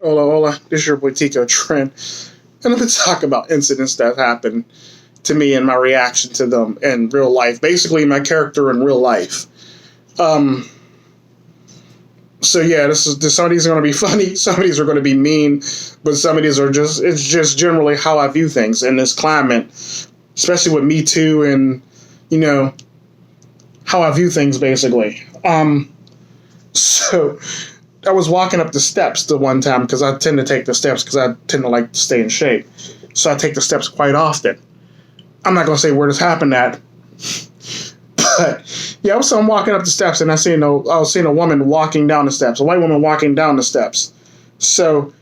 Hola, hola. This is your boy Tico Trent. And I'm going to talk about incidents that happened to me and my reaction to them in real life. Basically, my character in real life. Um, so yeah, some of these are going to be funny, some of these are going to be mean, but some of these are it's just generally how I view things in this climate, especially with Me Too and, you know, how I view things basically. So I was walking up the steps the one time because I tend to take the steps because I tend to like to stay in shape. So I take the steps quite often. I'm not going to say where this happened at, but yeah, I'm walking up the steps and I was seeing a woman walking down the steps, a white woman walking down the steps. So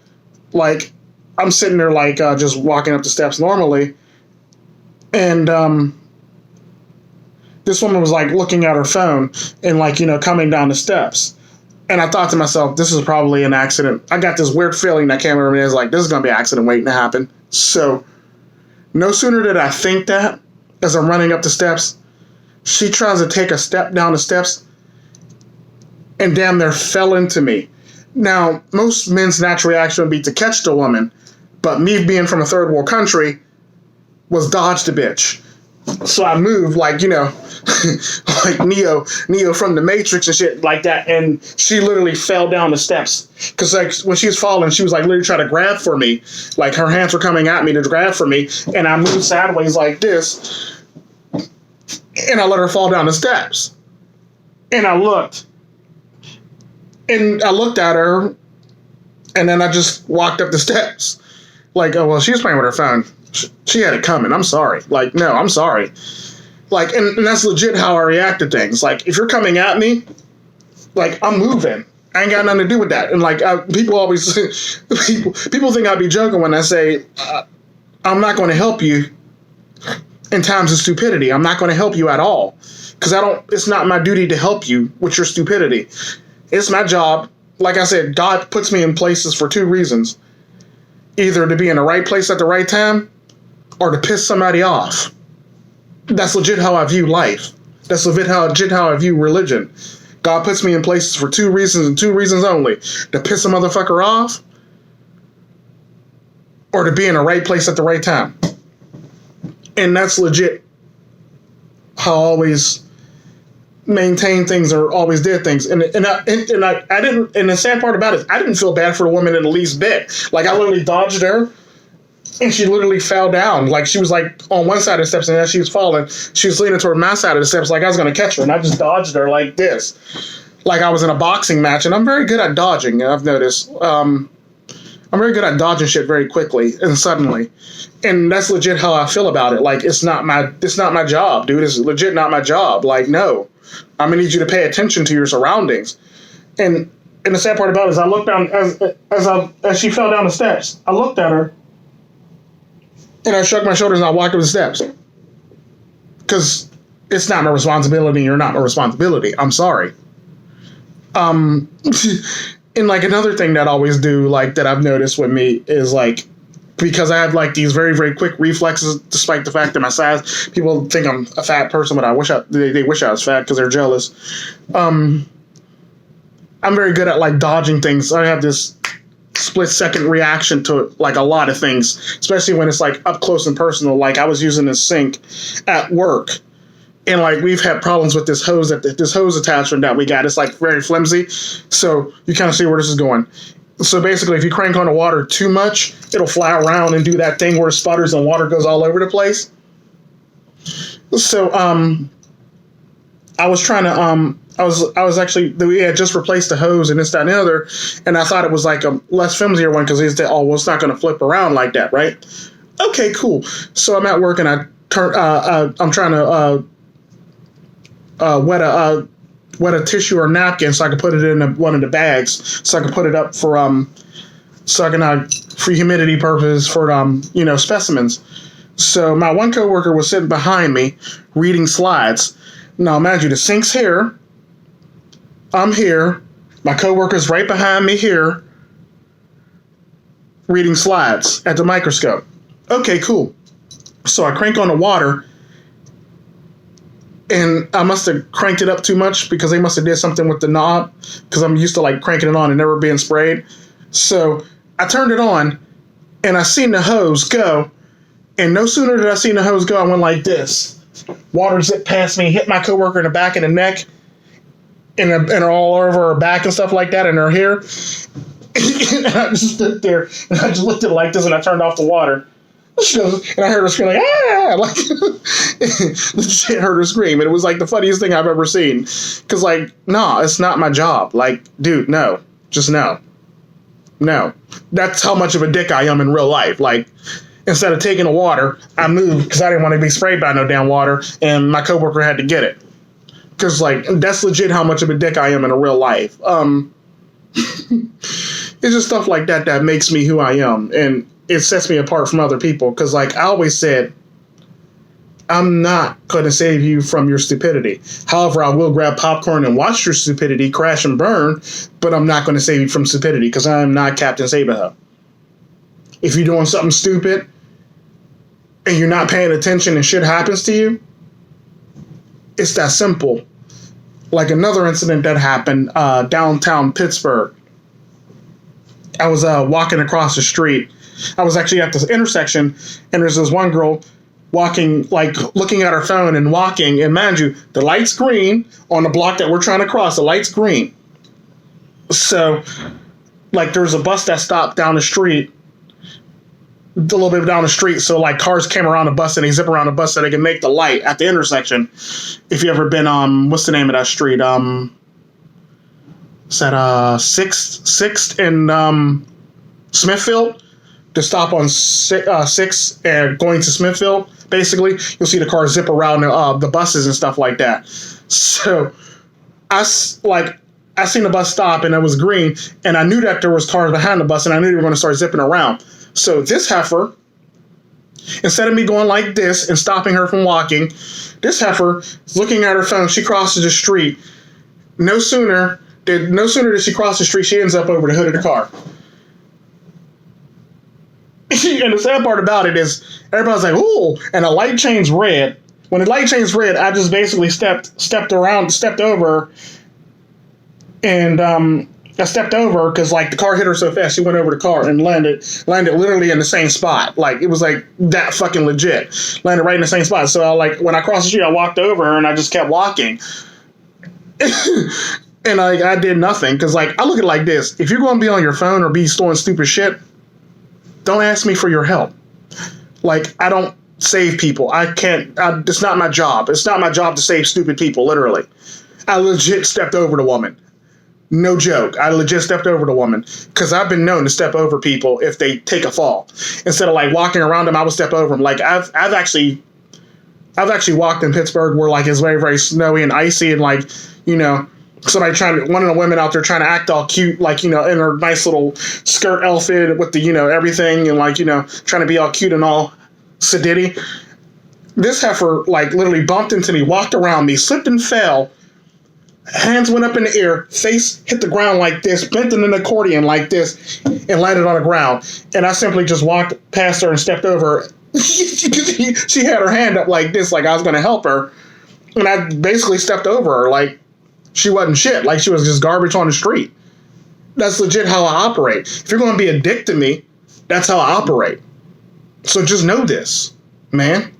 like I'm sitting there like just walking up the steps normally, and this woman was like looking at her phone and like coming down the steps. And I thought to myself, this is probably an accident. I got this weird feeling that came over me. It's like, this is going to be an accident waiting to happen. So no sooner did I think that, as I'm running up the steps, she tries to take a step down the steps and damn near fell into me. Now, most men's natural reaction would be to catch the woman, but me being from a third world country was dodge the bitch. So I moved like, like Neo from the Matrix and shit like that. And she literally fell down the steps. Because like when she was falling, she was like literally trying to grab for me. Like her hands were coming at me to grab for me. And I moved sideways like this. And I let her fall down the steps. And I looked. And I looked at her. And then I just walked up the steps. Like, oh, well, she was playing with her phone. She had it coming. I'm sorry. Like, no, I'm sorry. Like, and that's legit how I react to things. Like, if you're coming at me, like, I'm moving. I ain't got nothing to do with that. And like, people always people think I'd be joking when I say I'm not going to help you in times of stupidity. I'm not going to help you at all because it's not my duty to help you with your stupidity. It's my job. Like I said, God puts me in places for two reasons: either to be in the right place at the right time, or to piss somebody off. That's legit how I view life. That's legit how I view religion. God puts me in places for two reasons and two reasons only: to piss a motherfucker off, or to be in the right place at the right time. And that's legit how I always maintain things or always did things. And I didn't. And the sad part about it, I didn't feel bad for the woman in the least bit. Like I literally dodged her. And she literally fell down. Like, she was, like, on one side of the steps, and as she was falling, she was leaning toward my side of the steps like I was going to catch her, and I just dodged her like this. Like I was in a boxing match, and I'm very good at dodging, I've noticed. I'm very good at dodging shit very quickly and suddenly. And that's legit how I feel about it. Like, it's not my job, dude. It's legit not my job. Like, no. I'm going to need you to pay attention to your surroundings. And the sad part about it is I looked down, as she fell down the steps, I looked at her, and I shrugged my shoulders and I walked up the steps. Because it's not my responsibility. You're not my responsibility. I'm sorry. And like another thing that I always do, like that I've noticed with me is like, because I have like these very, very quick reflexes, despite the fact that my size, people think I'm a fat person, but they wish I was fat because they're jealous. I'm very good at like dodging things. I have this split-second reaction to like a lot of things, especially when it's like up close and personal. Like I was using this sink at work, and like we've had problems with this hose attachment that we got. It's like very flimsy, so you kind of see where this is going. So basically, if you crank on the water too much, it'll fly around and do that thing where it sputters and water goes all over the place. So I was trying to I was actually, we had just replaced the hose and this, that, and the other, and I thought it was like a less flimsier one because it's not going to flip around like that, right? Okay, cool. So I'm at work and I'm trying to wet a tissue or napkin so I can put it in one of the bags so I can put it up for for humidity purposes for specimens. So my one coworker was sitting behind me reading slides. Now imagine the sink's here. I'm here. My coworker's right behind me here, reading slides at the microscope. Okay, cool. So I crank on the water, and I must have cranked it up too much because they must have did something with the knob because I'm used to like cranking it on and never being sprayed. So I turned it on, and I seen the hose go, and no sooner did I see the hose go, I went like this. Water zipped past me, hit my coworker in the back of the neck, and all over her back and stuff like that, and her hair. And I just stood there, and I just looked at it like this, and I turned off the water. She goes, and I heard her scream like, ah! Like, shit heard her scream, and it was like the funniest thing I've ever seen. Because, like, no, it's not my job. Like, dude, no. Just no. No. That's how much of a dick I am in real life. Like, instead of taking the water, I moved because I didn't want to be sprayed by no damn water, and my coworker had to get it. Because, like, that's legit how much of a dick I am in a real life. It's just stuff like that that makes me who I am, and it sets me apart from other people. Because, like I always said, I'm not going to save you from your stupidity. However, I will grab popcorn and watch your stupidity crash and burn, but I'm not going to save you from stupidity because I am not Captain Saberho. If you're doing something stupid and you're not paying attention and shit happens to you, it's that simple. Like another incident that happened downtown Pittsburgh. I was walking across the street. I was actually at this intersection, and there's this one girl walking, like looking at her phone and walking. And mind you, the light's green on the block that we're trying to cross. The light's green. So, like, there's a bus that stopped down the street, a little bit down the street. So, like, cars came around the bus and they zip around the bus so they can make the light at the intersection. If you ever been, what's the name of that street? It's at 6th and Smithfield. To stop on 6th and going to Smithfield, basically, you'll see the cars zip around the buses and stuff like that. So, I seen the bus stop and it was green, and I knew that there was cars behind the bus, and I knew they were going to start zipping around. So this heifer, instead of me going like this and stopping her from walking, this heifer is looking at her phone. She crosses the street. No sooner did she cross the street, she ends up over the hood of the car. And the sad part about it is everybody's like, ooh, and the light changed red. When the light changed red, I just basically stepped over, and I stepped over because, like, the car hit her so fast, she went over the car and landed literally in the same spot. Like, it was like that fucking legit. Landed right in the same spot. So when I crossed the street, I walked over her and I just kept walking. And I did nothing because, like, I look at it like this. If you're going to be on your phone or be doing stupid shit, don't ask me for your help. Like, I don't save people. I can't. It's not my job. It's not my job to save stupid people, literally. I legit stepped over the woman. No joke. I legit stepped over the woman because I've been known to step over people if they take a fall. Instead of, like, walking around them, I would step over them. Like, I've actually walked in Pittsburgh where, like, it's very, very snowy and icy, and, like, you know, one of the women out there trying to act all cute, like, you know, in her nice little skirt outfit with the, you know, everything, and, like, you know, trying to be all cute and all sedity. This heifer, like, literally bumped into me, walked around me, slipped and fell. Hands went up in the air, face hit the ground like this, bent in an accordion like this, and landed on the ground. And I simply just walked past her and stepped over her. She had her hand up like this, like I was going to help her. And I basically stepped over her like she wasn't shit, like she was just garbage on the street. That's legit how I operate. If you're going to be a dick to me, that's how I operate. So just know this, man.